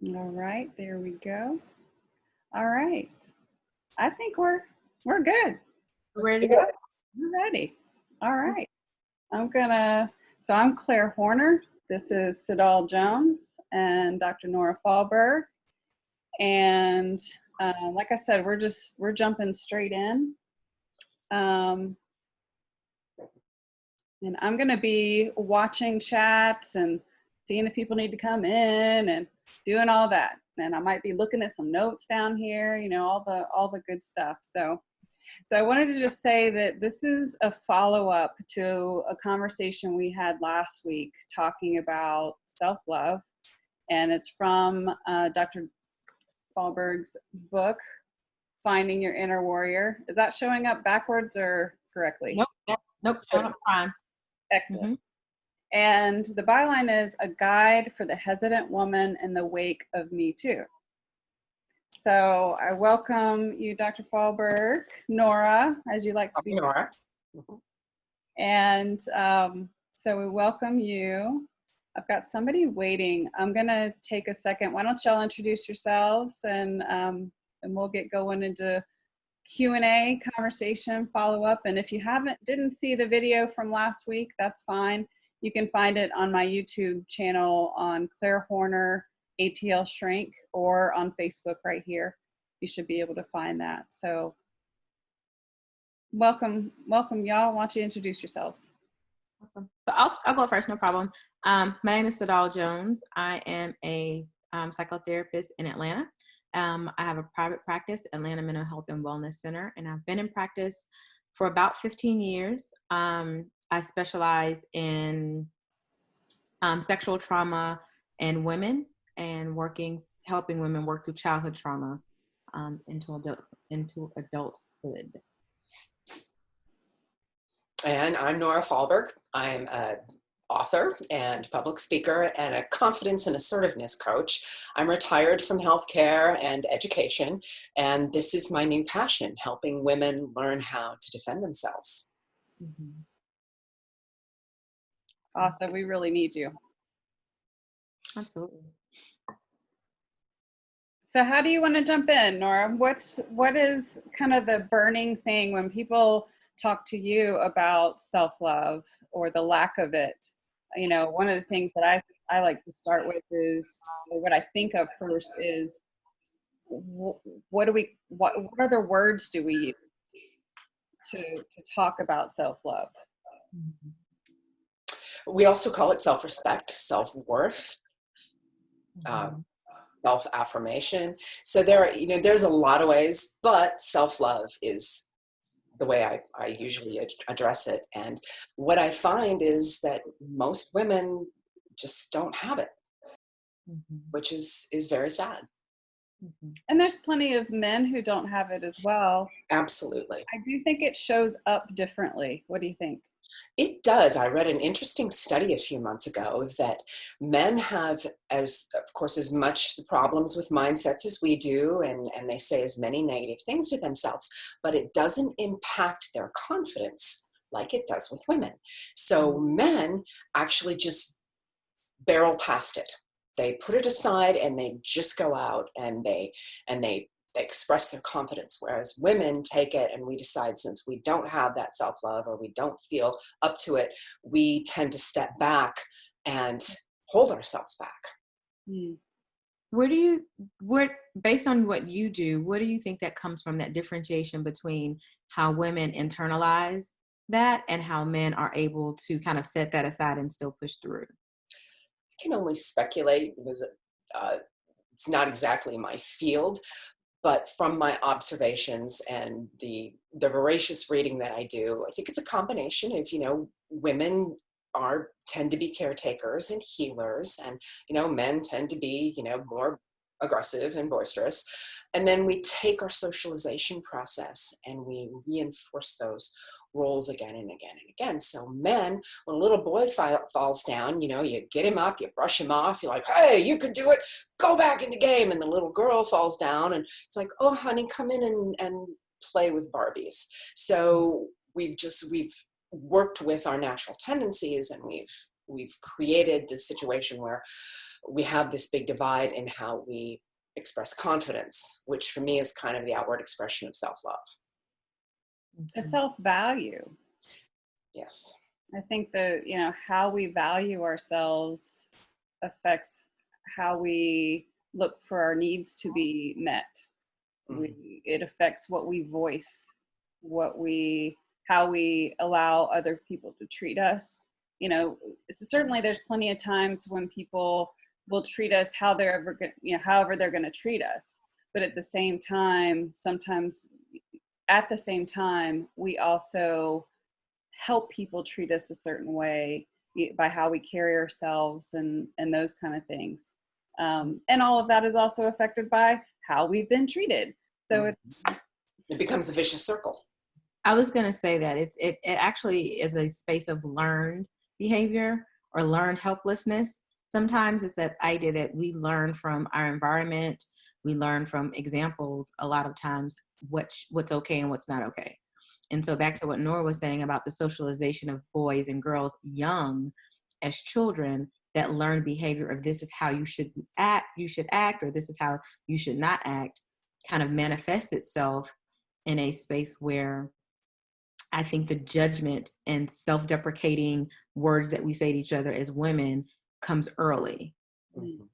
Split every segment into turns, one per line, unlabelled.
All right, there we go. All right. I think we're good.
Let's
Ready
do
to go?
it.
We're ready. All right. I'm Claire Horner. This is SaDohl Jones and Dr. Nora Fahlberg. And like I said, we're jumping straight in. And I'm going to be watching chats and seeing if people need to come in and doing all that. And I might be looking at some notes down here, all the good stuff. So I wanted to just say that this is a follow-up to a conversation we had last week talking about self-love. And it's from Dr. Fahlberg's book, Finding Your Inner Warrior. Is that showing up backwards or correctly?
Nope, not fine.
Excellent. And the byline is A Guide for the Hesitant Woman in the Wake of MeToo. So I welcome you, Dr. Fahlberg, Nora, as you like to be.
Nora.
And so we welcome you. I've got somebody waiting. I'm going to take a second. Why don't y'all introduce yourselves and we'll get going into Q&A conversation, follow up. And if you didn't see the video from last week, that's fine. You can find it on my YouTube channel on Claire Horner, ATL Shrink, or on Facebook right here. You should be able to find that. So welcome y'all. Why don't you introduce yourselves?
Awesome. So I'll go first, no problem. My name is SaDohl Jones. I am a psychotherapist in Atlanta. I have a private practice, Atlanta Mental Health and Wellness Center, and I've been in practice for about 15 years. I specialize in sexual trauma and women, and helping women work through childhood trauma into adulthood.
And I'm Nora Fahlberg. I'm an author and public speaker and a confidence and assertiveness coach. I'm retired from healthcare and education, and this is my new passion, helping women learn how to defend themselves.
Mm-hmm.
Awesome. We really need you.
Absolutely.
So how do you want to jump in, Nora? What is kind of the burning thing when people talk to you about self-love or the lack of it? You know, one of the things that I like to start with is, or what I think of first is, what other words do we use to talk about self-love?
We also call it self-respect, self-worth, self-affirmation. So there's a lot of ways, but self-love is the way I usually address it. And what I find is that most women just don't have it, which is very sad.
And there's plenty of men who don't have it as well.
Absolutely.
I do think it shows up differently. What do you think?
It does. I read an interesting study a few months ago that men have, of course, as much the problems with mindsets as we do, and they say as many negative things to themselves, but it doesn't impact their confidence like it does with women. So men actually just barrel past it. They put it aside and they just go out and they express their confidence, whereas women take it and we decide, since we don't have that self-love or we don't feel up to it, we tend to step back and hold ourselves back.
Based on what you do, what do you think that comes from, that differentiation between how women internalize that and how men are able to kind of set that aside and still push through?
I can only speculate because it's not exactly my field, but from my observations and the voracious reading that I do, I think it's a combination of, women tend to be caretakers and healers, and, men tend to be, more aggressive and boisterous. And then we take our socialization process and we reinforce those roles again and again and again. So men, when a little boy falls down, you get him up, you brush him off, you're like, hey, you can do it, go back in the game. And the little girl falls down and it's like, oh, honey, come in and play with Barbies. So we've worked with our natural tendencies, and we've created this situation where we have this big divide in how we express confidence, which for me is kind of the outward expression of self-love.
It's self-value.
Yes.
I think that, how we value ourselves affects how we look for our needs to be met. It affects what we voice, how we allow other people to treat us. Certainly there's plenty of times when people will treat us however they're going to treat us. But at the same time, we also help people treat us a certain way by how we carry ourselves and those kind of things. And all of that is also affected by how we've been treated. So
it becomes a vicious circle.
I was going to say that it actually is a space of learned behavior or learned helplessness. Sometimes it's that idea that we learn from our environment, we learn from examples a lot of times what's okay and what's not okay. And so back to what Nora was saying about the socialization of boys and girls young as children, that learned behavior of this is how you should act, or this is how you should not act, kind of manifests itself in a space where I think the judgment and self-deprecating words that we say to each other as women comes early.
Mm-hmm.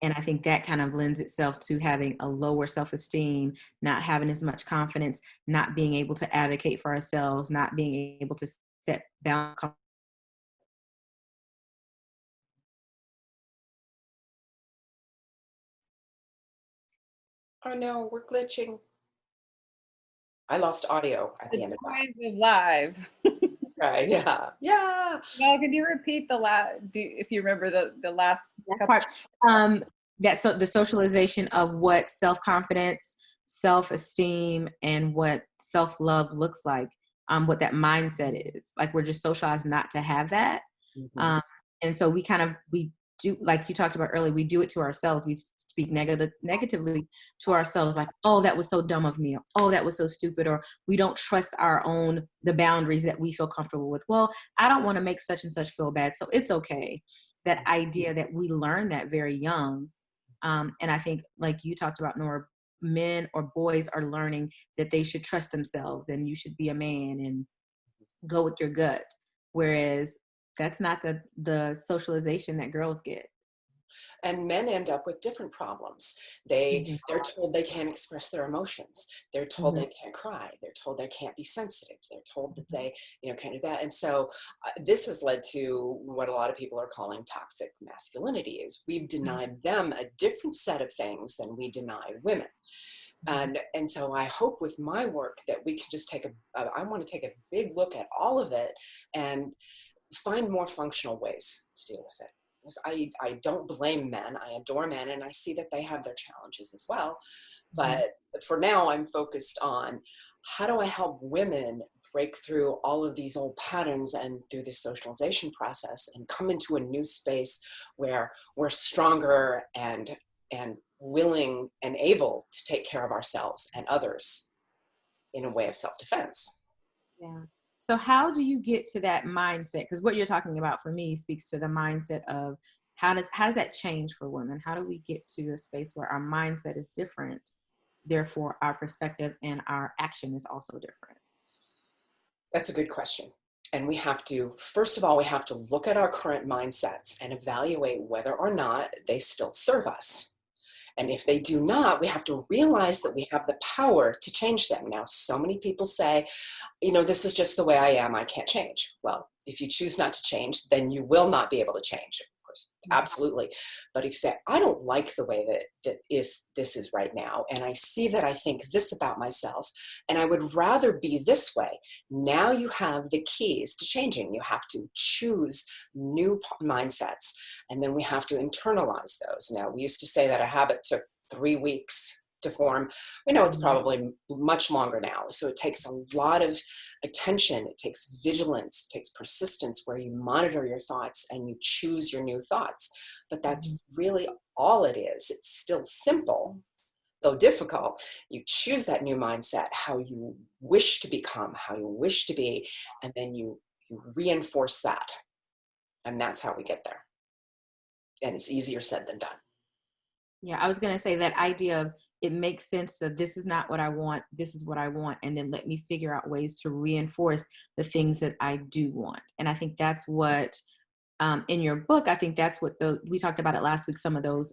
And I think that kind of lends itself to having a lower self-esteem, not having as much confidence, not being able to advocate for ourselves, not being able to set boundaries.
Oh no, we're glitching. I lost audio at the end of that.
The joys of live.
Okay, yeah.
Well, can you repeat if you remember the last
part? The socialization of what self-confidence, self-esteem, and what self-love looks like, what that mindset is. Like, we're just socialized not to have that.
Mm-hmm.
And so we do, like you talked about earlier, we do it to ourselves. We speak negatively to ourselves, like, oh, that was so dumb of me, or oh, that was so stupid, or we don't trust the boundaries that we feel comfortable with. Well, I don't want to make such and such feel bad, so it's okay. That idea that we learn that very young. And I think, like you talked about, Nora, men or boys are learning that they should trust themselves and you should be a man and go with your gut. Whereas that's not the socialization that girls get.
And men end up with different problems. They're told they can't express their emotions. They're told they can't cry. They're told they can't be sensitive. They're told that they, can't do that. And so this has led to what a lot of people are calling toxic masculinity. Is we've denied them a different set of things than we deny women. And so I hope with my work that we can just I want to take a big look at all of it and find more functional ways to deal with it. I don't blame men. I adore men, and I see that they have their challenges as well. But for now, I'm focused on how do I help women break through all of these old patterns and through this socialization process and come into a new space where we're stronger and willing and able to take care of ourselves and others in a way of self-defense.
Yeah. So how do you get to that mindset? Because what you're talking about for me speaks to the mindset of how does that change for women? How do we get to a space where our mindset is different, therefore our perspective and our action is also different?
That's a good question. And first of all, we have to look at our current mindsets and evaluate whether or not they still serve us. And if they do not, we have to realize that we have the power to change them. Now, so many people say, this is just the way I am, I can't change. Well, if you choose not to change, then you will not be able to change, of course, absolutely. But if you say, I don't like the way that this is right now, and I see that I think this about myself, and I would rather be this way, now you have the keys to changing. You have to choose new mindsets, and then we have to internalize those. Now, we used to say that a habit took 3 weeks to form. We know it's probably much longer now. So it takes a lot of attention. It takes vigilance. It takes persistence, where you monitor your thoughts and you choose your new thoughts. But that's really all it is. It's still simple, though difficult. You choose that new mindset, how you wish to become, how you wish to be, and then you reinforce that. And that's how we get there. and it's easier said than done.
Yeah, I was going to say that idea of it makes sense of this is not what I want, this is what I want, and then let me figure out ways to reinforce the things that I do want. And I think that's what, in your book, I think that's what we talked about it last week, some of those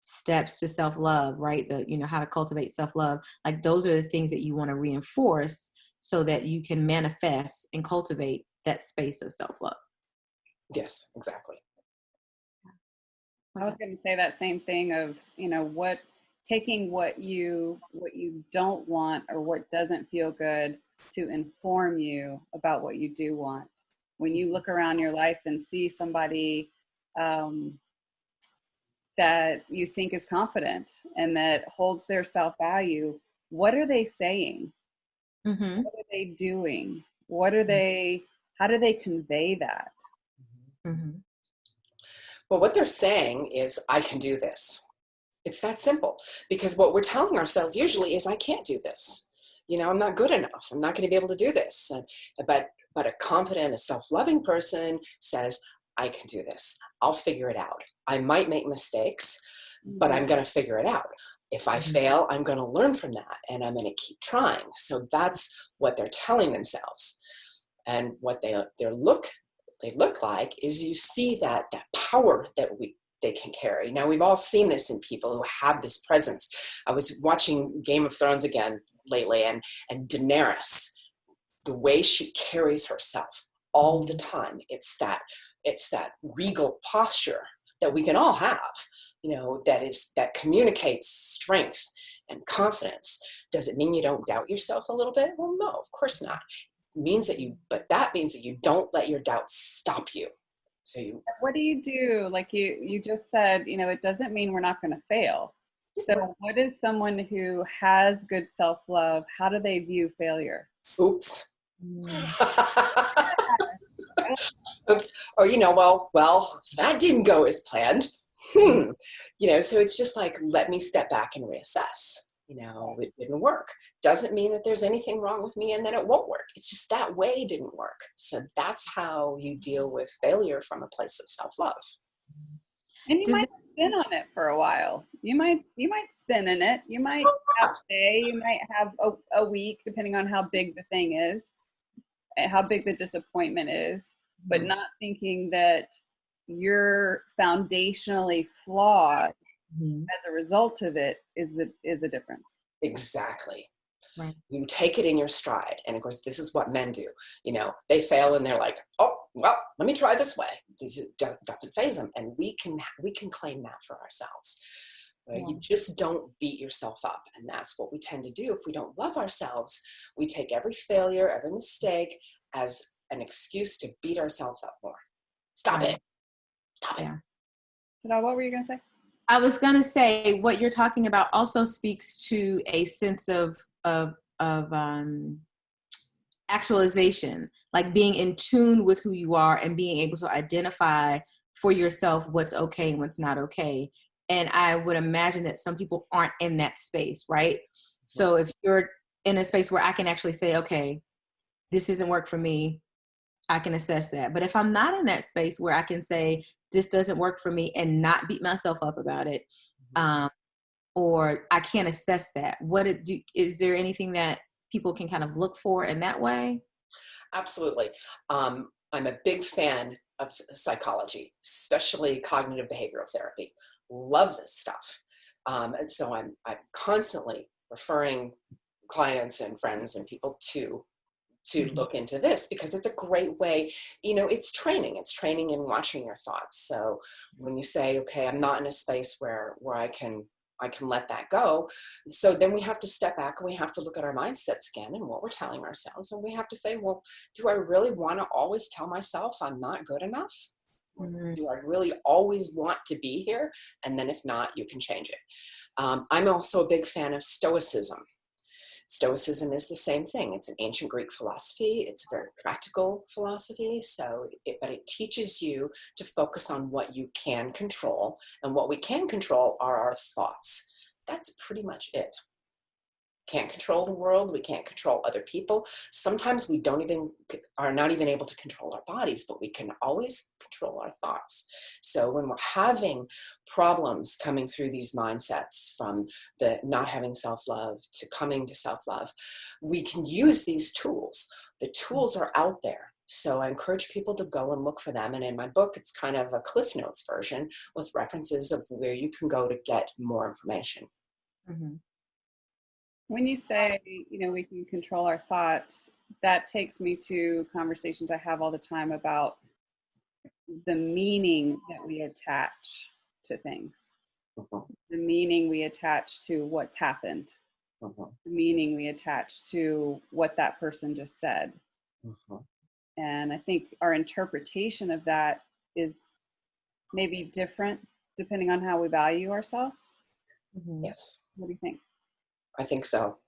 steps to self-love, right? How to cultivate self-love. Like those are the things that you want to reinforce so that you can manifest and cultivate that space of self-love.
Yes, exactly.
I was going to say that same thing of, taking what you don't want or what doesn't feel good to inform you about what you do want. When you look around your life and see somebody that you think is confident and that holds their self-value, what are they saying?
Mm-hmm.
What are they doing? How do they convey that?
Mm-hmm.
Well, what they're saying is, I can do this. It's that simple, because what we're telling ourselves usually is, I can't do this. I'm not good enough. I'm not going to be able to do this. But a confident, a self-loving person says, I can do this. I'll figure it out. I might make mistakes, but I'm going to figure it out. If I fail, I'm going to learn from that, and I'm going to keep trying. So that's what they're telling themselves. And what they look like is, you see that power that they can carry. Now, we've all seen this in people who have this presence. I was watching Game of Thrones again lately, and Daenerys, the way she carries herself all the time, it's that regal posture that we can all have, that communicates strength and confidence. Does it mean you don't doubt yourself a little bit? Well, no, of course not. It means that that means that you don't let your doubts stop you. So
what do you do? Like you just said, it doesn't mean we're not going to fail. So what is someone who has good self-love, how do they view failure?
Oops. Oops. Or, well, that didn't go as planned. So it's just like, let me step back and reassess. It didn't work. Doesn't mean that there's anything wrong with me and that it won't work. It's just that way didn't work. So that's how you deal with failure, from a place of self-love.
And you might spin on it for a while. You might spin in it. You might have a day, you might have a week, depending on how big the thing is, how big the disappointment is, but not thinking that you're foundationally flawed as a result of it is a difference.
Exactly.
Right.
You take it in your stride. And of course, this is what men do. They fail and they're like, oh, well, let me try this way. This doesn't faze them. And we can claim that for ourselves. Yeah. You just don't beat yourself up. And that's what we tend to do. If we don't love ourselves, we take every failure, every mistake as an excuse to beat ourselves up more. Stop it. Stop it.
So what were you going to say?
I was going to say, what you're talking about also speaks to a sense of actualization, like being in tune with who you are and being able to identify for yourself what's okay and what's not okay. And I would imagine that some people aren't in that space, right? So if you're in a space where I can actually say, okay, this doesn't work for me, I can assess that. But if I'm not in that space where I can say, this doesn't work for me and not beat myself up about it, or I can't assess that, is there anything that people can kind of look for in that way?
Absolutely. I'm a big fan of psychology, especially cognitive behavioral therapy. Love this stuff. And so I'm constantly referring clients and friends and people to look into this, because it's a great way, it's training in watching your thoughts. So when you say, okay, I'm not in a space where I can let that go. So then we have to step back and we have to look at our mindsets again and what we're telling ourselves. And we have to say, well, do I really want to always tell myself I'm not good enough? Do I really always want to be here? And then if not, you can change it. I'm also a big fan of Stoicism. Stoicism is the same thing. It's an ancient Greek philosophy. It's a very practical philosophy. But it teaches you to focus on what you can control. And what we can control are our thoughts. That's pretty much it. can't control the world. We can't control other people. Sometimes we are not even able to control our bodies, but we can always control our thoughts. So when we're having problems coming through these mindsets, from the not having self-love to coming to self-love, we can use these tools. The tools are out there. So I encourage people to go and look for them. And in my book, it's kind of a Cliff Notes version with references of where you can go to get more information.
Mm-hmm.
When you say, we can control our thoughts, that takes me to conversations I have all the time about the meaning that we attach to things, the meaning we attach to what's happened, the meaning we attach to what that person just said. And I think our interpretation of that is maybe different depending on how we value ourselves.
Yes.
What do you think?
I think so.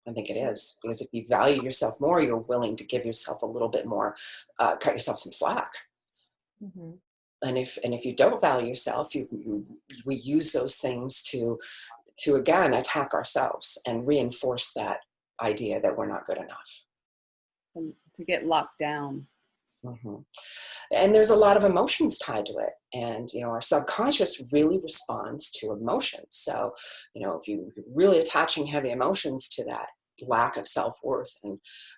I think it is, because if you value yourself more, you're willing to give yourself a little bit more, cut yourself some slack. And if you don't value yourself, we use those things to again attack ourselves and reinforce that idea that we're not good enough.
To get locked down.
And there's a lot of emotions tied to it. And, our subconscious really responds to emotions. So, if you're really attaching heavy emotions to that lack of self-worth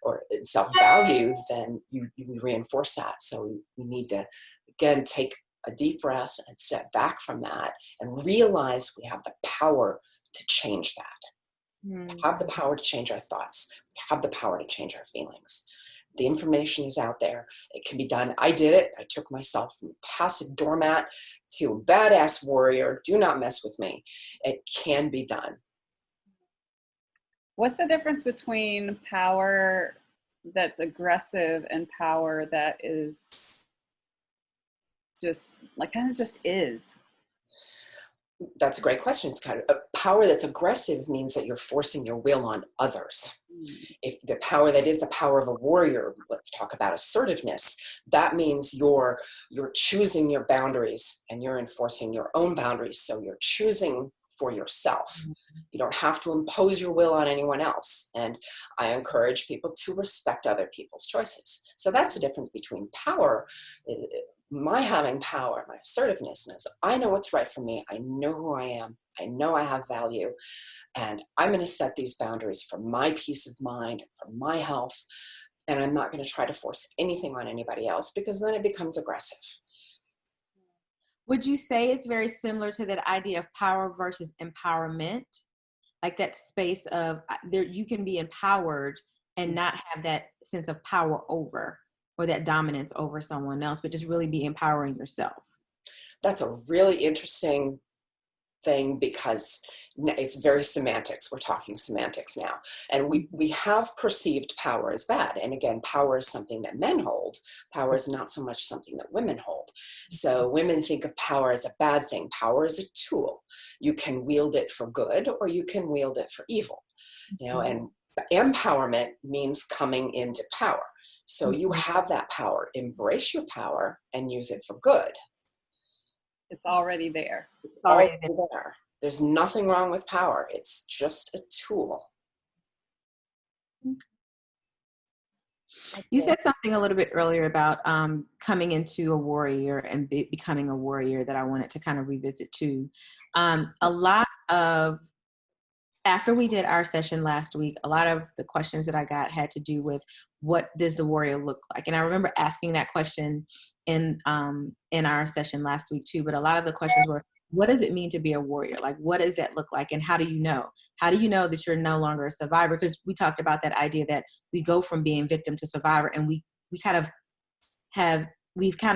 or self-value, then we reinforce that. So we need to, again, take a deep breath and step back from that and realize we have the power to change that. We have the power to change our thoughts. We have the power to change our feelings. The information is out there. It can be done. I did it. I took myself from a passive doormat to a badass warrior. Do not mess with me. It can be done.
What's the difference between power that's aggressive and power that is just kind of just is?
That's a great question. It's kind of a power that's aggressive means that you're forcing your will on others. If the power that is the power of a warrior, let's talk about assertiveness. That means you're choosing your boundaries and you're enforcing your own boundaries. So you're choosing for yourself. You don't have to impose your will on anyone else. And I encourage people to respect other people's choices. So that's the difference between power. My having power, my assertiveness knows I know what's right for me. I know who I am. I know I have value. And I'm going to set these boundaries for my peace of mind, for my health. And I'm not going to try to force anything on anybody else, because then it becomes aggressive.
Would you say it's very similar to that idea of power versus empowerment? Like that space of there, you can be empowered and not have that sense of power over, or that dominance over someone else, but just really be empowering yourself.
That's a really interesting thing, because it's very semantics. We're talking semantics now. And we have perceived power as bad. And again, power is something that men hold. Power is not so much something that women hold. So women think of power as a bad thing. Power is a tool. You can wield it for good or you can wield it for evil. And empowerment means coming into power. So you have that power. Embrace your power and use it for good.
It's already there.
It's already there. There's nothing wrong with power. It's just a tool.
You said something a little bit earlier about coming into a warrior and becoming a warrior that I wanted to kind of revisit too. A lot of, after we did our session last week, a lot of the questions that I got had to do with what does the warrior look like? And I remember asking that question in our session last week too, but a lot of the questions were, what does it mean to be a warrior? Like, what does that look like? And how do you know? How do you know that you're no longer a survivor? Because we talked about that idea that we go from being victim to survivor, and we've kind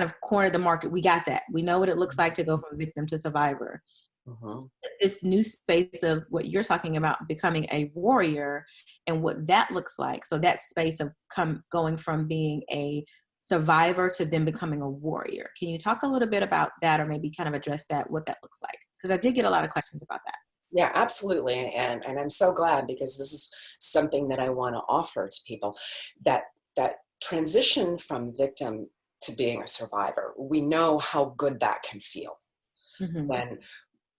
of cornered the market. We got that. We know what it looks like to go from victim to survivor. This new space of what you're talking about, becoming a warrior, and what that looks like. So that space of going from being a survivor to then becoming a warrior. Can you talk a little bit about that, or maybe kind of address that, what that looks like? Because I did get a lot of questions about that.
Yeah, absolutely. And I'm so glad, because this is something that I want to offer to people, that transition from victim to being a survivor. We know how good that can feel. When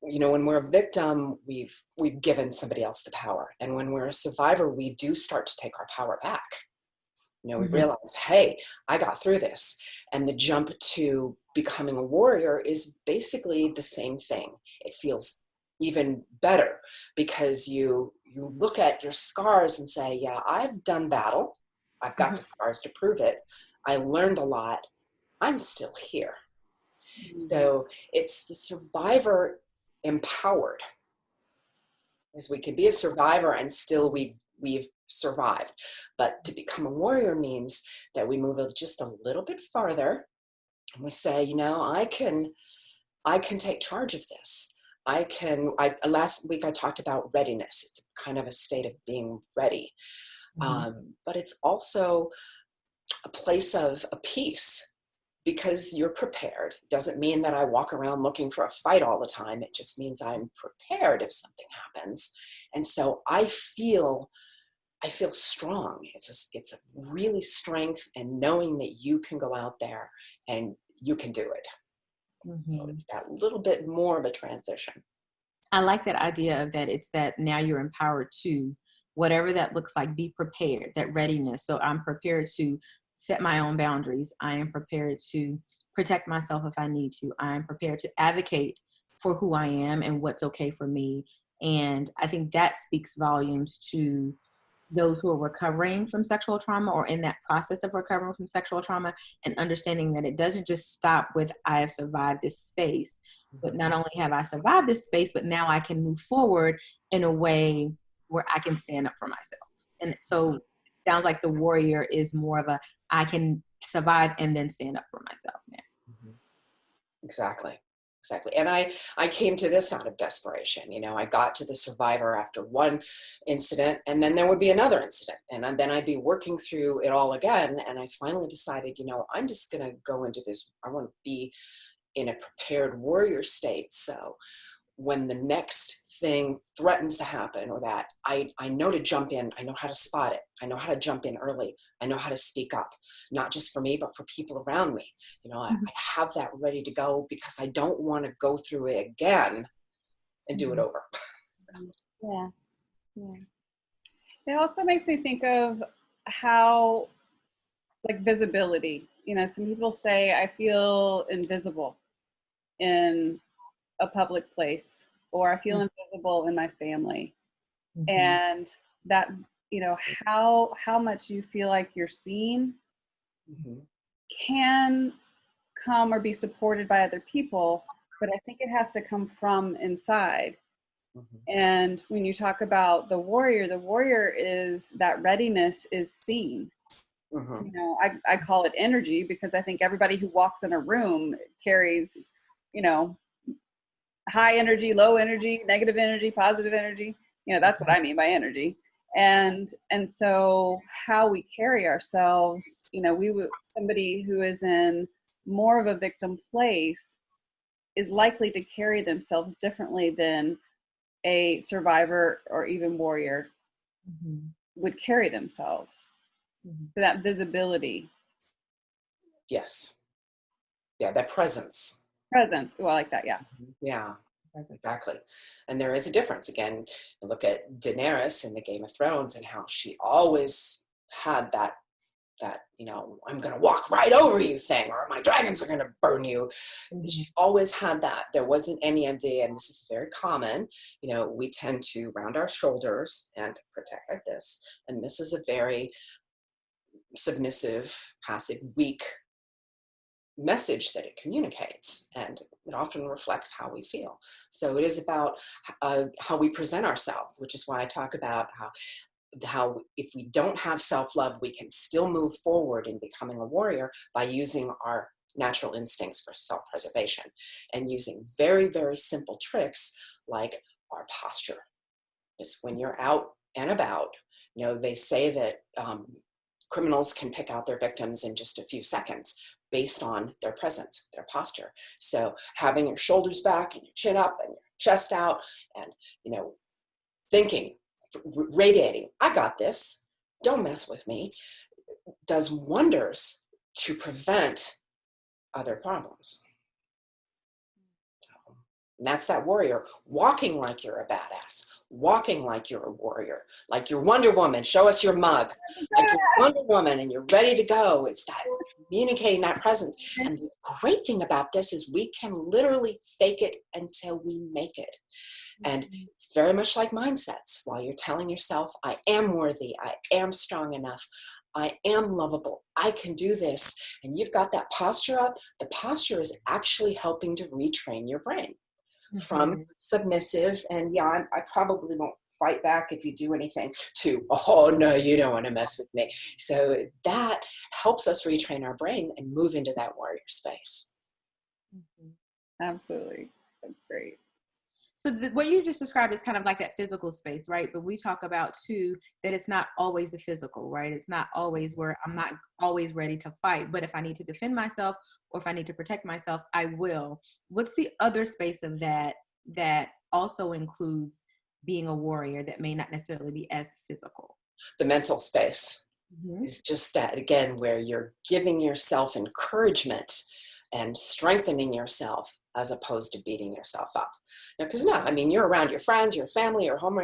when we're a victim, we've given somebody else the power. And when we're a survivor, we do start to take our power back. We realize, hey, I got through this. And the jump to becoming a warrior is basically the same thing. It feels even better because you look at your scars and say, yeah, I've done battle. I've got the scars to prove it. I learned a lot. I'm still here. So it's the survivor empowered, as we can be a survivor and still we've survived. But to become a warrior means that we move it just a little bit farther and we say, I can take charge of this. Last week I talked about readiness. It's kind of a state of being ready. But it's also a place of a peace because you're prepared. Doesn't mean that I walk around looking for a fight all the time. It just means I'm prepared if something happens. And so I feel strong. It's a really strength and knowing that you can go out there and you can do it. So it's that little bit more of a transition.
I like that idea of that. It's that now you're empowered to whatever that looks like, be prepared, that readiness. So I'm prepared to set my own boundaries. I am prepared to protect myself if I need to. I am prepared to advocate for who I am and what's okay for me. And I think that speaks volumes to those who are recovering from sexual trauma or in that process of recovering from sexual trauma, and understanding that it doesn't just stop with, I have survived this space, but not only have I survived this space, but now I can move forward in a way where I can stand up for myself. And so it sounds like the warrior is more of a, I can survive and then stand up for myself now.
Exactly. And I came to this out of desperation. I got to the survivor after one incident, and then there would be another incident. And then I'd be working through it all again. And I finally decided, I'm just going to go into this. I want to be in a prepared warrior state. So when the next thing threatens to happen, or that I know to jump in, I know how to spot it. I know how to jump in early. I know how to speak up, not just for me, but for people around me. I have that ready to go because I don't want to go through it again and do it over.
Yeah. It also makes me think of how, like, visibility, some people say, I feel invisible in a public place, or I feel invisible in my family. And that, how much you feel like you're seen can come or be supported by other people, but I think it has to come from inside. And when you talk about the warrior is that readiness is seen. I call it energy because I think everybody who walks in a room carries, high energy, low energy, negative energy, positive energy. That's what I mean by energy. And so how we carry ourselves, somebody who is in more of a victim place is likely to carry themselves differently than a survivor or even warrior would carry themselves. So that visibility.
Yes. Yeah, that presence.
Presence. Well, I like that. Yeah.
Yeah. Exactly. And there is a difference. Again, look at Daenerys in the Game of Thrones and how she always had that I'm going to walk right over you thing, or my dragons are going to burn you. She always had that. There wasn't any of the, and this is very common, we tend to round our shoulders and protect like this. And this is a very submissive, passive, weak message that it communicates, and it often reflects how we feel. So it is about how we present ourselves, which is why I talk about how if we don't have self-love, we can still move forward in becoming a warrior by using our natural instincts for self-preservation and using very, very simple tricks like our posture. Is when you're out and about, they say that criminals can pick out their victims in just a few seconds based on their presence, their posture. So having your shoulders back and your chin up and your chest out and, thinking, radiating, I got this, don't mess with me, does wonders to prevent other problems. And that's that warrior, walking like you're a badass, walking like you're a warrior, like you're Wonder Woman. Show us your mug, like you're Wonder Woman and you're ready to go. It's that communicating that presence. And the great thing about this is we can literally fake it until we make it. And it's very much like mindsets. While you're telling yourself, I am worthy, I am strong enough, I am lovable, I can do this, and you've got that posture up, the posture is actually helping to retrain your brain from submissive and I probably won't fight back if you do anything, to, oh no, you don't want to mess with me. So that helps us retrain our brain and move into that warrior space.
Absolutely. That's great.
So what you just described is kind of like that physical space, right? But we talk about too, that it's not always the physical, right? It's not always where I'm not always ready to fight, but if I need to defend myself or if I need to protect myself, I will. What's the other space of that also includes being a warrior that may not necessarily be as physical?
The mental space is just that, again, where you're giving yourself encouragement and strengthening yourself as opposed to beating yourself up. Now, because you're around your friends, your family, your home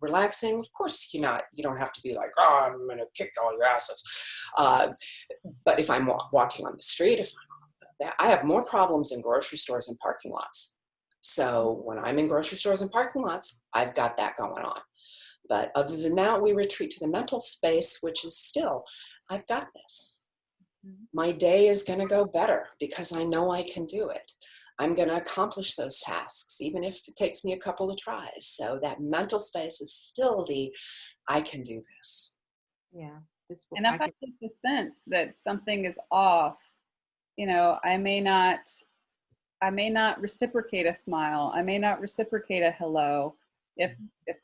relaxing. Of course, you don't have to be like, oh, I'm going to kick all your asses. But if I'm walking on the street, I have more problems in grocery stores and parking lots. So when I'm in grocery stores and parking lots, I've got that going on. But other than that, we retreat to the mental space, which is still, I've got this. My day is going to go better because I know I can do it. I'm going to accomplish those tasks, even if it takes me a couple of tries. So that mental space is still I can do this.
Yeah.
And if I get the sense that something is off, I may not reciprocate a smile. I may not reciprocate a hello. If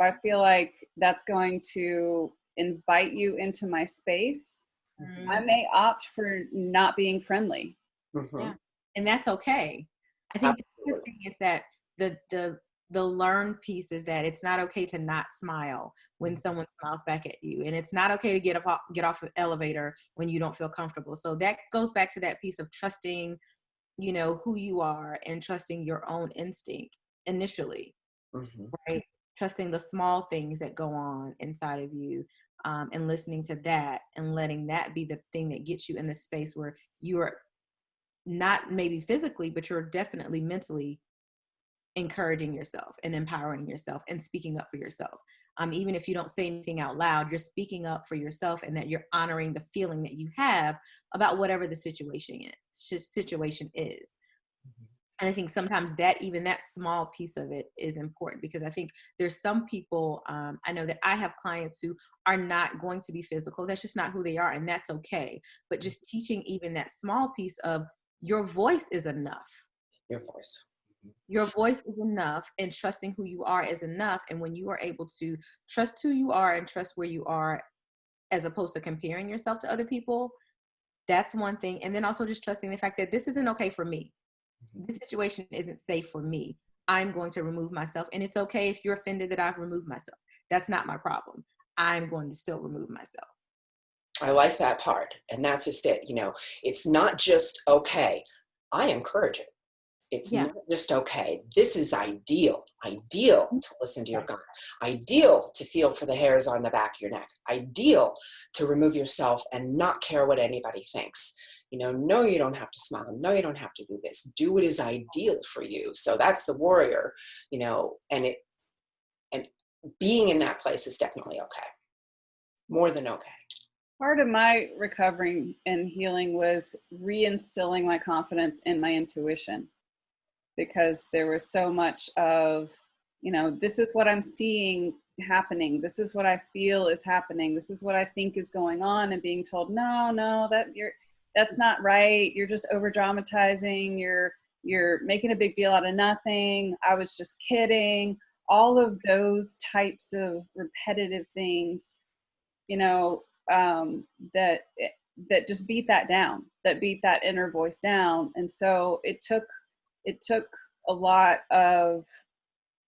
I feel like that's going to invite you into my space, I may opt for not being friendly.
Yeah. And that's okay. I think the thing is that the learned piece is that it's not okay to not smile when someone smiles back at you. And it's not okay to get off an elevator when you don't feel comfortable. So that goes back to that piece of trusting, who you are and trusting your own instinct initially, right? Trusting the small things that go on inside of you. And listening to that and letting that be the thing that gets you in the space where you're not maybe physically, but you're definitely mentally encouraging yourself and empowering yourself and speaking up for yourself. Even if you don't say anything out loud, you're speaking up for yourself and that you're honoring the feeling that you have about whatever the situation is. And I think sometimes that small piece of it is important because I think there's some people, I know that I have clients who are not going to be physical. That's just not who they are. And that's okay. But just teaching even that small piece of your voice is enough. Your voice is enough, and trusting who you are is enough. And when you are able to trust who you are and trust where you are, as opposed to comparing yourself to other people, that's one thing. And then also just trusting the fact that this isn't okay for me. This situation isn't safe for me. I'm going to remove myself. And it's okay if you're offended that I've removed myself. That's not my problem. I'm going to still remove myself.
I like that part. And that's just it. It's not just okay. I encourage it. It's not just okay. This is ideal to listen to your gut, ideal to feel for the hairs on the back of your neck, ideal to remove yourself and not care what anybody thinks. No, you don't have to smile. No, you don't have to do this. Do what is ideal for you. So that's the warrior, and being in that place is definitely okay. More than okay.
Part of my recovering and healing was reinstilling my confidence in my intuition, because there was so much of, this is what I'm seeing happening. This is what I feel is happening. This is what I think is going on, and being told, no, that's not right. You're just over dramatizing. You're making a big deal out of nothing. I was just kidding. All of those types of repetitive things, that just beat that down, that beat that inner voice down. And so it took a lot of,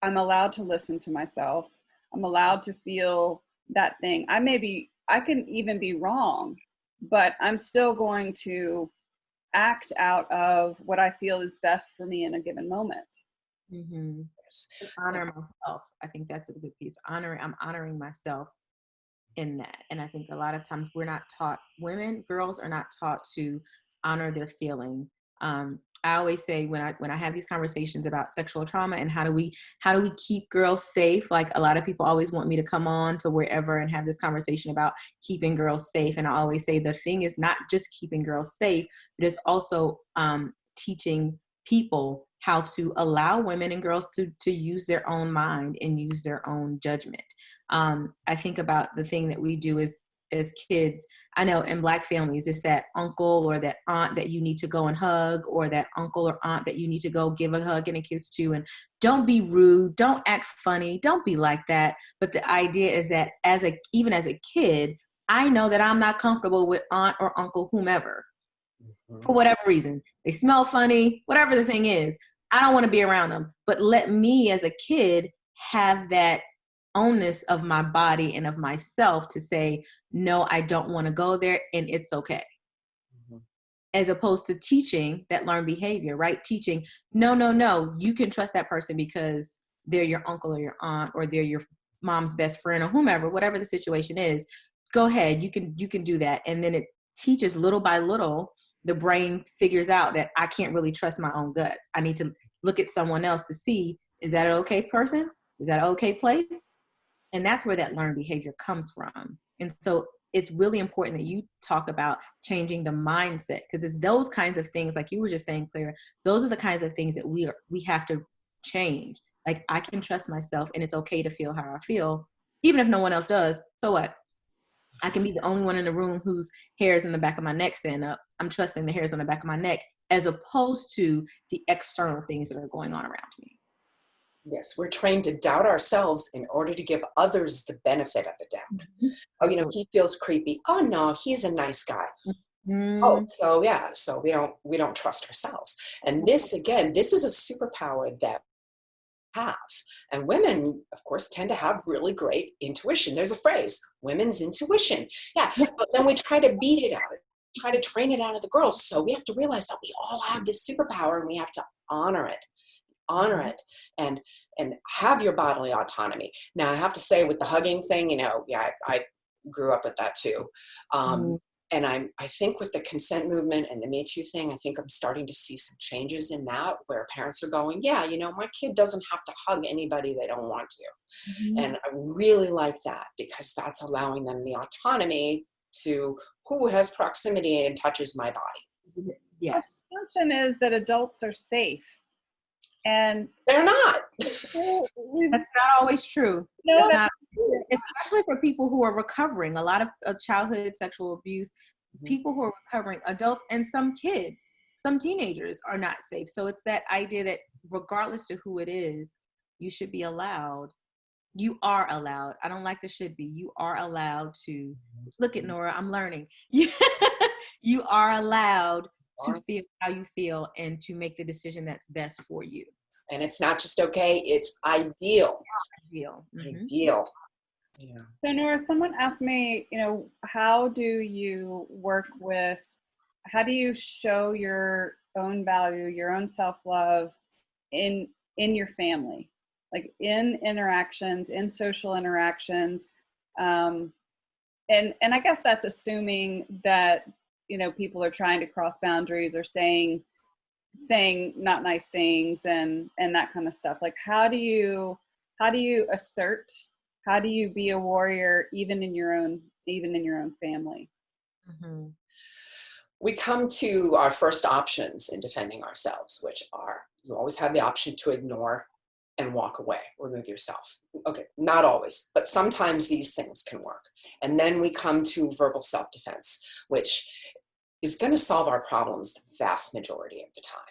I'm allowed to listen to myself. I'm allowed to feel that thing. I can even be wrong, but I'm still going to act out of what I feel is best for me in a given moment.
Mm-hmm.
Yes.
Honor myself. I think that's a good piece. I'm honoring myself in that. And I think a lot of times we're not taught, girls are not taught to honor their feeling. I always say when I have these conversations about sexual trauma and how do we keep girls safe? Like a lot of people always want me to come on to wherever and have this conversation about keeping girls safe. And I always say the thing is not just keeping girls safe, but it's also teaching people how to allow women and girls to use their own mind and use their own judgment. I think about the thing that we do as kids. I know in Black families, it's that uncle or that aunt that you need to go and hug, or that uncle or aunt that you need to go give a hug and a kiss to. And don't be rude, don't act funny, don't be like that. But the idea is that even as a kid, I know that I'm not comfortable with aunt or uncle, whomever, for whatever reason. They smell funny, whatever the thing is. I don't want to be around them. But let me as a kid have that ownness of my body and of myself to say, no, I don't want to go there, and it's okay. Mm-hmm. As opposed to teaching that learned behavior, right? Teaching, no, you can trust that person because they're your uncle or your aunt, or they're your mom's best friend, or whomever, whatever the situation is. Go ahead, you can do that. And then it teaches little by little, the brain figures out that I can't really trust my own gut. I need to look at someone else to see, is that an okay person? Is that an okay place? And that's where that learned behavior comes from. And so it's really important that you talk about changing the mindset, because it's those kinds of things, like you were just saying, Claire, those are the kinds of things that we have to change. Like, I can trust myself, and it's okay to feel how I feel, even if no one else does. So what? I can be the only one in the room whose hairs in the back of my neck stand up. I'm trusting the hairs on the back of my neck, as opposed to the external things that are going on around me.
Yes, we're trained to doubt ourselves in order to give others the benefit of the doubt. Mm-hmm. Oh, he feels creepy. Oh no, he's a nice guy. Mm-hmm. Oh, so yeah, so we don't trust ourselves. And this, again, this is a superpower that we have. And women, of course, tend to have really great intuition. There's a phrase, women's intuition. Yeah, but then we try to beat it out, try to train it out of the girls. So we have to realize that we all have this superpower, and we have to honor it. And have your bodily autonomy. Now, I have to say, with the hugging thing, I grew up with that too. And I think with the consent movement and the MeToo thing, I think I'm starting to see some changes in that, where parents are going, yeah, my kid doesn't have to hug anybody they don't want to. Mm-hmm. And I really like that, because that's allowing them the autonomy to who has proximity and touches my body.
Yes. The assumption is that adults are safe. And
they're not.
That's not always true.
No,
that's not true. Especially for people who are recovering. A lot of childhood sexual abuse, mm-hmm. people who are recovering, adults, and some kids, some teenagers are not safe. So it's that idea that regardless of who it is, you should be allowed. You are allowed. I don't like the should be. You are allowed to look at Nora. I'm learning. You are allowed to feel how you feel and to make the decision that's best for you.
And it's not just okay, it's ideal.
Ideal. Mm-hmm.
Ideal. Yeah.
So Nora, someone asked me, how do you show your own value, your own self-love in your family, like in interactions, in social interactions? And I guess that's assuming that people are trying to cross boundaries or saying not nice things and that kind of stuff. Like, how do you assert? How do you be a warrior even in your own family?
Mm-hmm.
We come to our first options in defending ourselves, which are, you always have the option to ignore and walk away, remove yourself. Okay, not always, but sometimes these things can work. And then we come to verbal self-defense, which is going to solve our problems the vast majority of the time.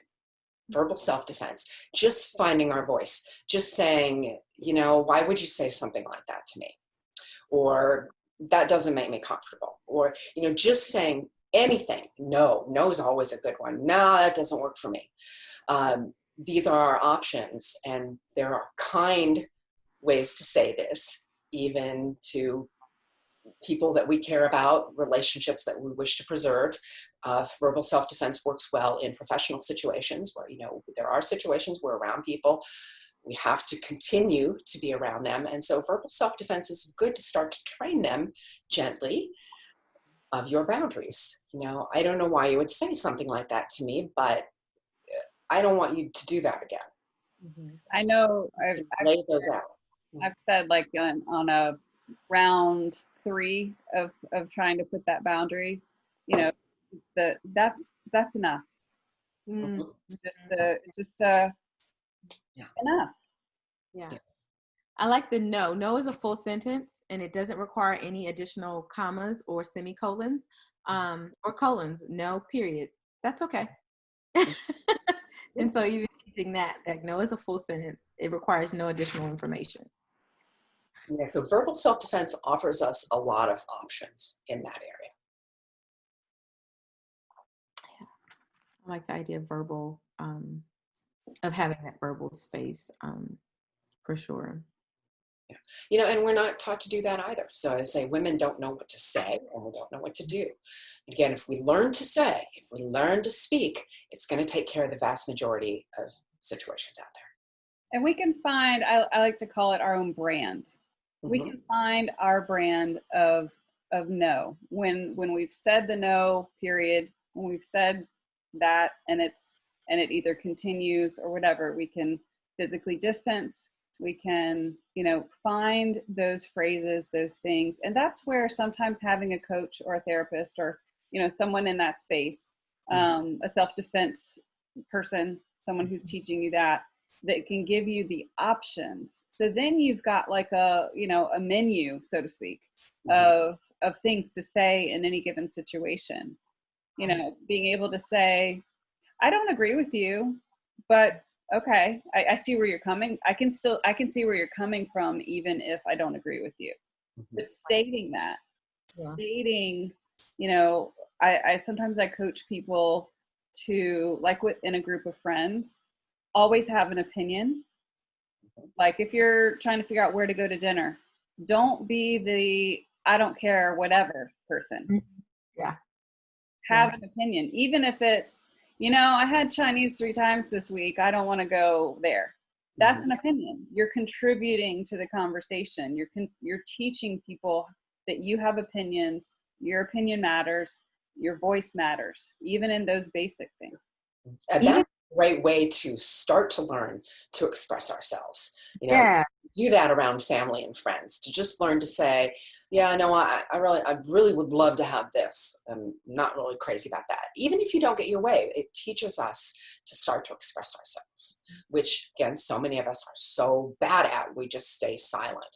Verbal self-defense, just finding our voice, just saying, why would you say something like that to me? Or that doesn't make me comfortable. Or, just saying anything. No is always a good one. No, that doesn't work for me. These are our options, and there are kind ways to say this, even to people that we care about, relationships that we wish to preserve. Verbal self-defense works well in professional situations where, there are situations where around people, we have to continue to be around them. And so verbal self-defense is good to start to train them gently of your boundaries. I don't know why you would say something like that to me, but I don't want you to do that again.
Mm-hmm. I know
Lay those out.
I've said like on a round 3 of trying to put that boundary, that's enough.
Mm.
It's just
Yeah.
enough.
Yeah.
Yes.
I like the no. No is a full sentence, and it doesn't require any additional commas or semicolons or colons. No, period. That's okay. And so even teaching that, like no is a full sentence. It requires no additional information.
Yeah, so verbal self-defense offers us a lot of options in that area.
Yeah. I like the idea of verbal, of having that verbal space, for sure.
Yeah. And we're not taught to do that either. So I say women don't know what to say and we don't know what to do. Again, if we learn to say, if we learn to speak, it's going to take care of the vast majority of situations out there.
And we can find, I like to call it our own brand. We can find our brand of no. When we've said the no, period, when we've said that and it either continues or whatever, we can physically distance. We can, find those phrases, those things. And that's where sometimes having a coach or a therapist or, someone in that space, a self-defense person, someone who's teaching you that can give you the options. So then you've got like a menu, so to speak, of things to say in any given situation. Being able to say, I don't agree with you, but okay, I see where you're coming. I can see where you're coming from, even if I don't agree with you. But stating that, I sometimes I coach people to, like within a group of friends, always have an opinion. Like if you're trying to figure out where to go to dinner, don't be the I don't care whatever person.
Yeah.
Have an opinion, even if it's, I had Chinese 3 times this week. I don't want to go there. That's an opinion. You're contributing to the conversation. You're teaching people that you have opinions. Your opinion matters. Your voice matters, even in those basic things.
And that's a great way to start to learn to express ourselves. Do that around family and friends, to just learn to say, yeah, no, I really would love to have this. I'm not really crazy about that. Even if you don't get your way, it teaches us to start to express ourselves, which again, so many of us are so bad at. We just stay silent.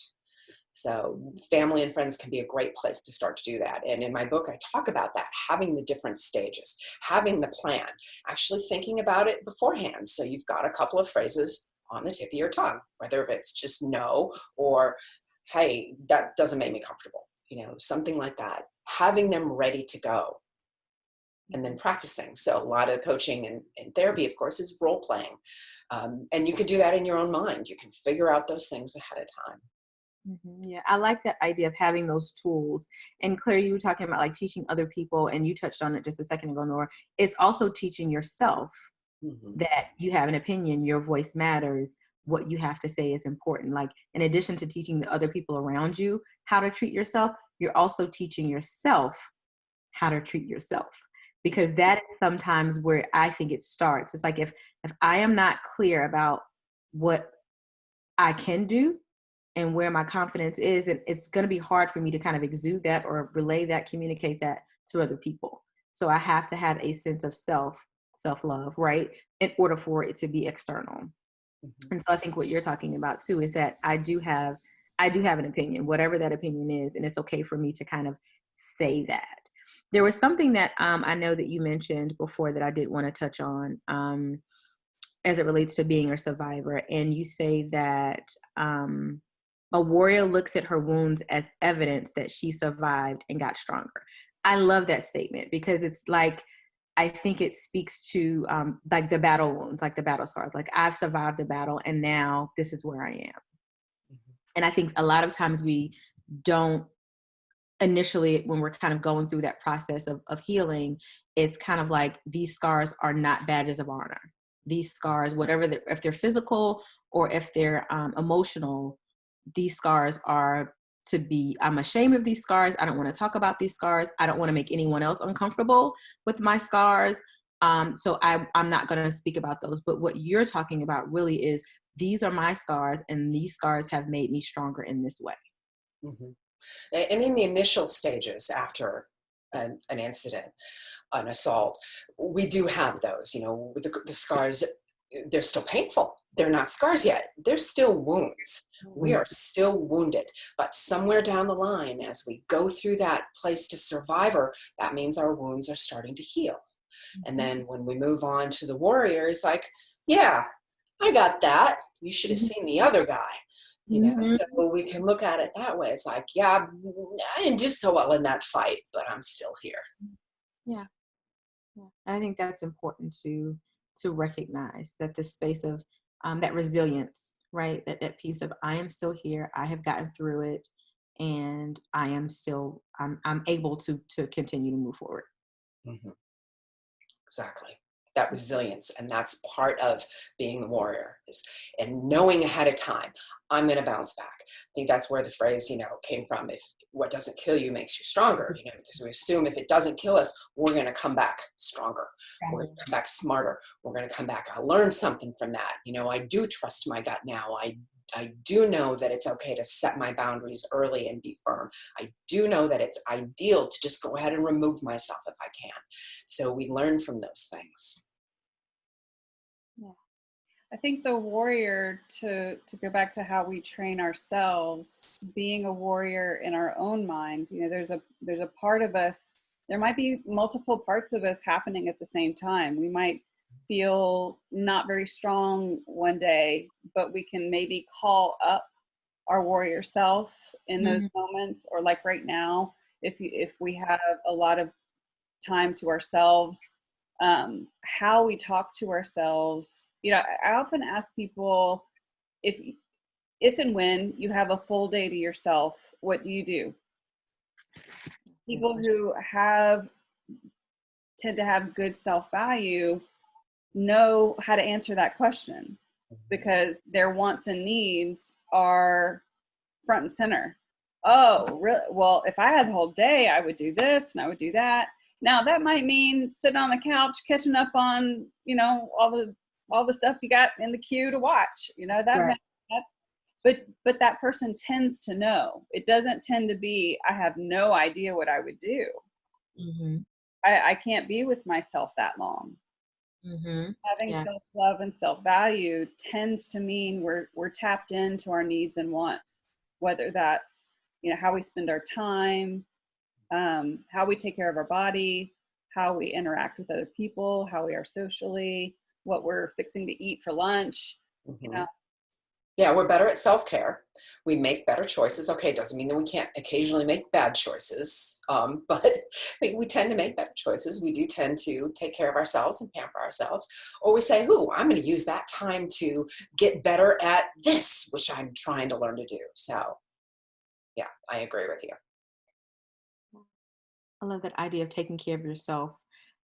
So family and friends can be a great place to start to do that. And in my book, I talk about that, having the different stages, having the plan, actually thinking about it beforehand. So you've got a couple of phrases on the tip of your tongue, whether if it's just no or, hey, that doesn't make me comfortable, something like that. Having them ready to go and then practicing. So a lot of coaching and therapy, of course, is role playing. And you can do that in your own mind. You can figure out those things ahead of time.
Yeah, I like that idea of having those tools. And Claire, you were talking about like teaching other people, and you touched on it just a second ago, Nora. It's also teaching yourself that you have an opinion, your voice matters, what you have to say is important. Like in addition to teaching the other people around you how to treat yourself, you're also teaching yourself how to treat yourself. Because that is sometimes where I think it starts. It's like if I am not clear about what I can do, and where my confidence is, and it's going to be hard for me to kind of exude that or relay that, communicate that to other people. So I have to have a sense of self-love, right? In order for it to be external. And so I think what you're talking about too is that I do have an opinion, whatever that opinion is, and it's okay for me to kind of say that. There was something that I know that you mentioned before that I did want to touch on as it relates to being a survivor. And you say that a warrior looks at her wounds as evidence that she survived and got stronger. I love that statement because it's like, I think it speaks to like the battle wounds, like the battle scars. Like I've survived the battle and now this is where I am. And I think a lot of times we don't initially when we're kind of going through that process of healing, it's kind of like these scars are not badges of honor. These scars, whatever, if they're physical or if they're emotional, these scars are to be, I'm ashamed of these scars. I don't want to talk about these scars. I don't want to make anyone else uncomfortable with my scars. So I'm not going to speak about those. But what you're talking about really is, these are my scars, and these scars have made me stronger in this way.
Mm-hmm. And in the initial stages after an incident, an assault, we do have those, the scars, they're still painful. They're not scars yet. They're still wounds. We are still wounded. But somewhere down the line, as we go through that place to survivor, that means our wounds are starting to heal. And then when we move on to the warrior, it's like, yeah, I got that. You should have seen the other guy. So we can look at it that way. It's like, yeah, I didn't do so well in that fight, but I'm still here.
Yeah. I think that's important to recognize, that the space of that resilience, right? That piece of, I am still here. I have gotten through it, and I am still, I'm able to continue to move forward.
Mm-hmm. Exactly. That resilience. And that's part of being a warrior, and knowing ahead of time, I'm going to bounce back. I think that's where the phrase, came from. If what doesn't kill you makes you stronger, because we assume if it doesn't kill us, we're going to come back stronger. We're going to come back smarter. We're going to come back. I learned something from that. I do trust my gut now. I do know that it's okay to set my boundaries early and be firm. I do know that it's ideal to just go ahead and remove myself if I can. So we learn from those things.
Yeah. I think the warrior, to go back to how we train ourselves, being a warrior in our own mind, there's a part of us, there might be multiple parts of us happening at the same time. We might feel not very strong one day, but we can maybe call up our warrior self in those moments. Or like right now, if we have a lot of time to ourselves, how we talk to ourselves. I often ask people, if and when you have a full day to yourself, what do you do? People who tend to have good self-value know how to answer that question, because their wants and needs are front and center. Oh, really? Well, if I had the whole day, I would do this and I would do that. Now that might mean sitting on the couch, catching up on, all the stuff you got in the queue to watch,
Right.
but that person tends to know. It doesn't tend to be, I have no idea what I would do.
Mm-hmm.
I can't be with myself that long.
Mm-hmm.
Having self-love and self-value tends to mean we're tapped into our needs and wants, whether that's, how we spend our time, how we take care of our body, how we interact with other people, how we are socially, what we're fixing to eat for lunch.
Mm-hmm. Yeah, we're better at self-care. We make better choices. Okay, doesn't mean that we can't occasionally make bad choices, but we tend to make better choices. We do tend to take care of ourselves and pamper ourselves. Or we say, I'm going to use that time to get better at this, which I'm trying to learn to do. So, yeah, I agree with you.
I love that idea of taking care of yourself.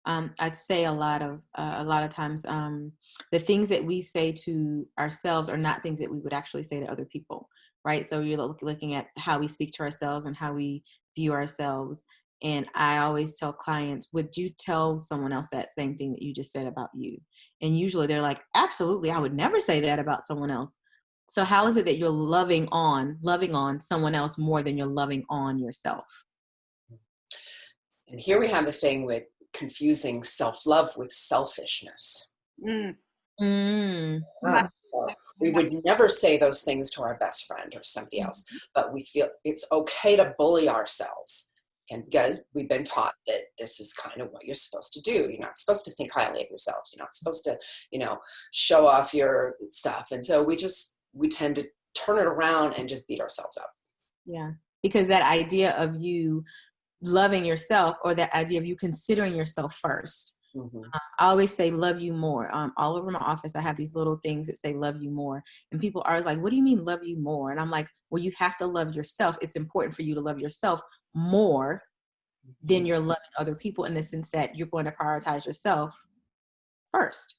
I'd say a lot of times, the things that we say to ourselves are not things that we would actually say to other people, right? So you're looking at how we speak to ourselves and how we view ourselves. And I always tell clients, would you tell someone else that same thing that you just said about you? And usually they're like, absolutely, I would never say that about someone else. So how is it that you're loving on someone else more than you're loving on yourself?
And here we have the thing with confusing self-love with selfishness. We would never say those things to our best friend or somebody else, but we feel it's okay to bully ourselves. And because we've been taught that this is kind of what you're supposed to do. You're not supposed to think highly of yourselves. You're not supposed to, show off your stuff. And so we tend to turn it around and just beat ourselves up.
Yeah, because that idea of you loving yourself, or that idea of you considering yourself first,
Mhm.
I always say love you more. All over my office, I have these little things that say love you more. And people are always like, what do you mean love you more? And I'm like, well, you have to love yourself. It's important for you to love yourself more than you're loving other people, in the sense that you're going to prioritize yourself first.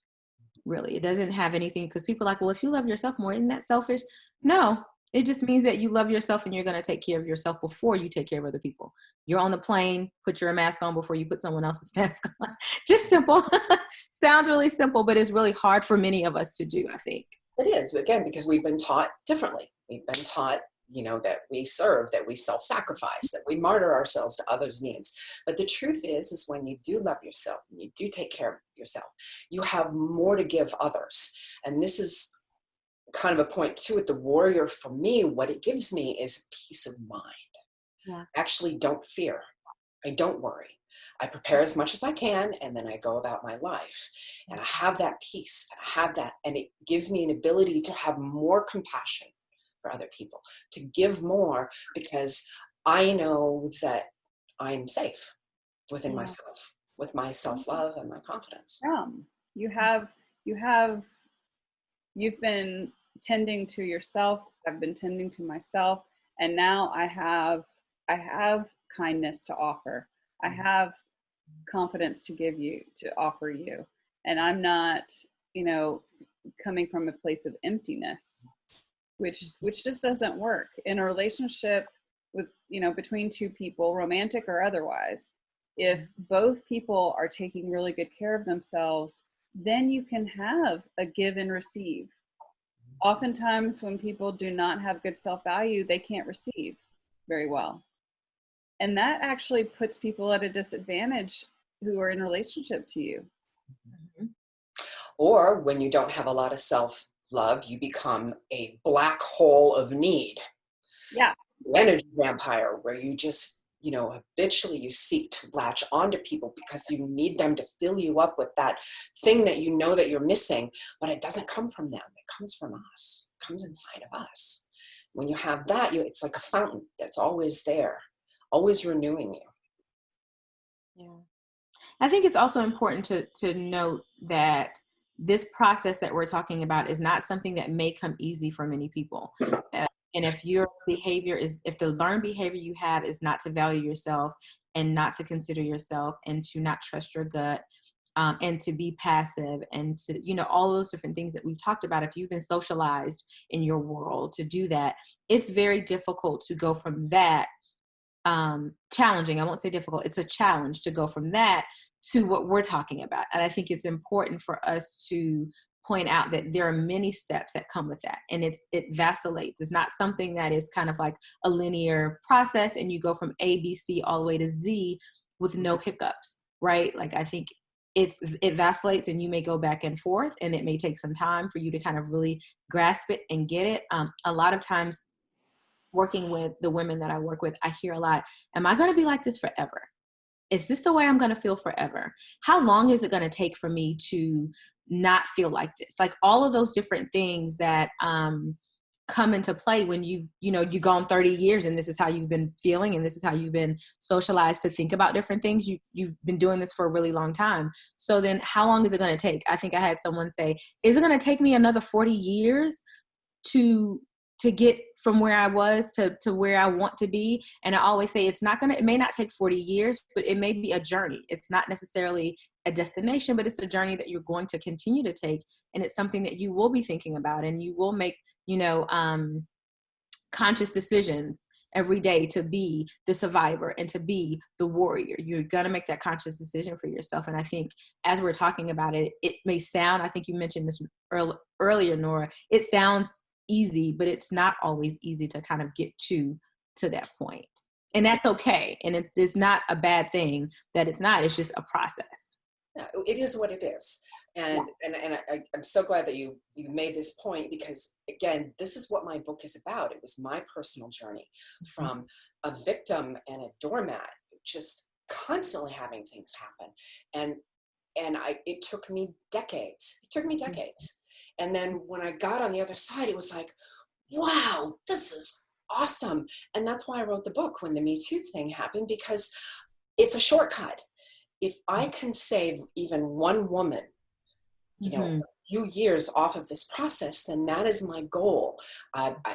Really, it doesn't have anything, because people are like, well, if you love yourself more, isn't that selfish? No, it just means that you love yourself and you're going to take care of yourself before you take care of other people. You're on the plane, put your mask on before you put someone else's mask on. Just simple. Sounds really simple, but it's really hard for many of us to do, I think.
It is, again, because we've been taught differently. We've been taught, that we serve, that we self-sacrifice, that we martyr ourselves to others' needs. But the truth is when you do love yourself and you do take care of yourself, you have more to give others. And this is kind of a point too with the warrior. For me, what it gives me is peace of mind.
Yeah.
I actually don't fear. I don't worry. I prepare as much as I can, and then I go about my life. And I have that peace, and I have that, and it gives me an ability to have more compassion for other people, to give more, because I know that I'm safe within myself, with my self-love and my confidence.
You have, you have, you've been tending to yourself. I've been tending to myself. And now I have kindness to offer. I have confidence to give you, to offer you. And I'm not, coming from a place of emptiness, which just doesn't work in a relationship with, between two people, romantic or otherwise. If both people are taking really good care of themselves, then you can have a give and receive. Oftentimes when people do not have good self-value, they can't receive very well. And that actually puts people at a disadvantage who are in relationship to you.
Or when you don't have a lot of self-love, you become a black hole of need.
Yeah.
Energy vampire, where you just, habitually you seek to latch onto people because you need them to fill you up with that thing that you know that you're missing, but it doesn't come from them. It comes from us. It comes inside of us. When you have that, it's like a fountain that's always there, always renewing you.
Yeah. I think it's also important to note that this process that we're talking about is not something that may come easy for many people. And if your behavior if the learned behavior you have is not to value yourself and not to consider yourself and to not trust your gut, and to be passive and to, all those different things that we've talked about, if you've been socialized in your world to do that, it's very difficult to go from that. Challenging, I won't say difficult, it's a challenge to go from that to what we're talking about. And I think it's important for us to point out that there are many steps that come with that, and it vacillates. It's not something that is kind of like a linear process and you go from A, B, C all the way to Z with no hiccups, right? Like, I think it vacillates, and you may go back and forth, and it may take some time for you to kind of really grasp it and get it. A lot of times working with the women that I work with, I hear a lot, am I going to be like this forever? Is this the way I'm going to feel forever? How long is it going to take for me to not feel like this? Like, all of those different things that come into play when you've gone 30 years and this is how you've been feeling and this is how you've been socialized to think about different things. You've been doing this for a really long time. So then how long is it going to take? I think I had someone say, is it going to take me another 40 years to get from where I was to where I want to be? And I always say it may not take 40 years, but it may be a journey. It's not necessarily a destination, but it's a journey that you're going to continue to take. And it's something that you will be thinking about, and you will make, conscious decisions every day to be the survivor and to be the warrior. You're going to make that conscious decision for yourself. And I think as we're talking about it, it may sound, I think you mentioned this earlier, Nora, it sounds easy, but it's not always easy to kind of get to that point. And that's okay. And it is not a bad thing that it's not. It's just a process.
Yeah, it is what it is. And I'm so glad that you made this point, because again, this is what my book is about. It was my personal journey from a victim and a doormat, just constantly having things happen. And it took me decades. And then when I got on the other side, it was like, wow, this is awesome. And that's why I wrote the book when the MeToo thing happened, because it's a shortcut. if I can save even one woman, you know,
Mhm.
a few years off of this process, then that is my goal.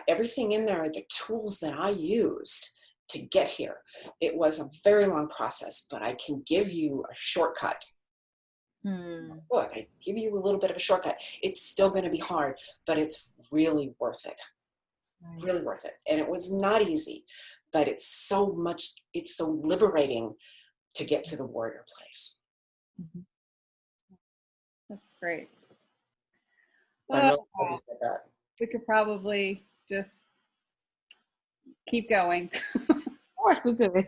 Everything in there are the tools that I used to get here. It was a very long process, but I can give you a shortcut.
Hmm.
Look, I give you a little bit of a shortcut. It's still going to be hard, but it's really worth it.
Right.
Really worth it. And it was not easy, but it's so liberating to get to the warrior place.
Mhm.
That's great.
So I'm really glad you
Wow.
said that.
We could probably just keep going.
Of course we could.
We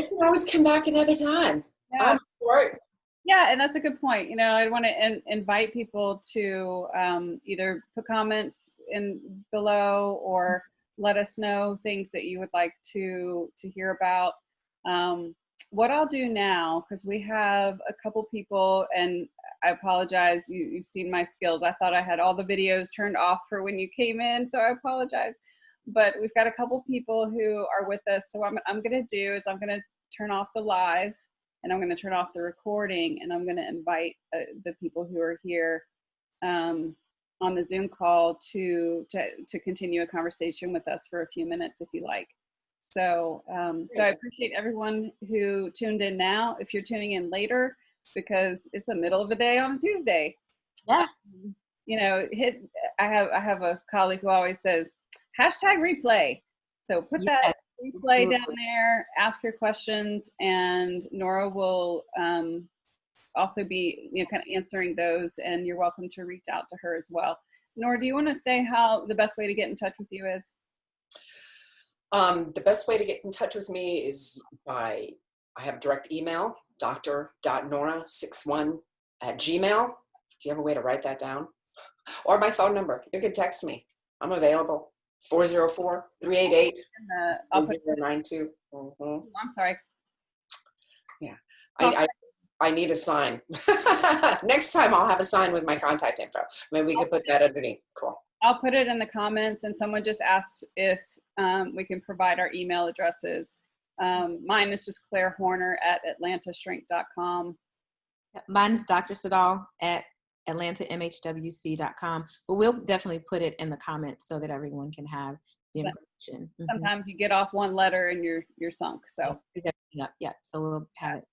can always come back another time.
Yeah.
I'm for it.
Yeah, and that's a good point. You know, I want to invite people to either put comments in below or let us know things that you would like to hear about. What I'll do now, because we have a couple people, and I apologize, you've seen my skills. I thought I had all the videos turned off for when you came in, so I apologize. But we've got a couple people who are with us. So what I'm going to do is I'm going to turn off the live, and I'm going to turn off the recording, and I'm going to invite the people who are here on the Zoom call to continue a conversation with us for a few minutes if you like. So, so I appreciate everyone who tuned in now. If you're tuning in later, because it's the middle of the day on a Tuesday,
Yeah.
you know, I have a colleague who always says #replay. So put that
Yes,
replay down
absolutely.
there, ask your questions, and Nora will also be, you know, kind of answering those, and you're welcome to reach out to her as well. Nora, do you want to say how the best way to get in touch with you is?
The best way to get in touch with me is I have direct email, dr.nora61@gmail. Do you have a way to write that down? Or my phone number. You can text me. I'm available. 404-388-0092.
I'll put, I'm sorry.
Yeah. I need a sign. Next time I'll have a sign with my contact info. Maybe we could put that underneath. Cool.
I'll put it in the comments, and someone just asked if we can provide our email addresses. Mine is just Claire Horner at atlantashrink.com.
Mine is Dr. SaDohl at atlantamhwc.com, but we'll definitely put it in the comments so that everyone can have the information.
Sometimes you get off one letter and you're sunk. So
Yep. So we'll have it.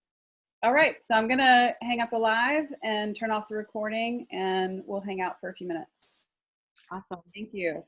All right. So I'm gonna hang up the live and turn off the recording, and we'll hang out for a few minutes.
Awesome.
Thank you.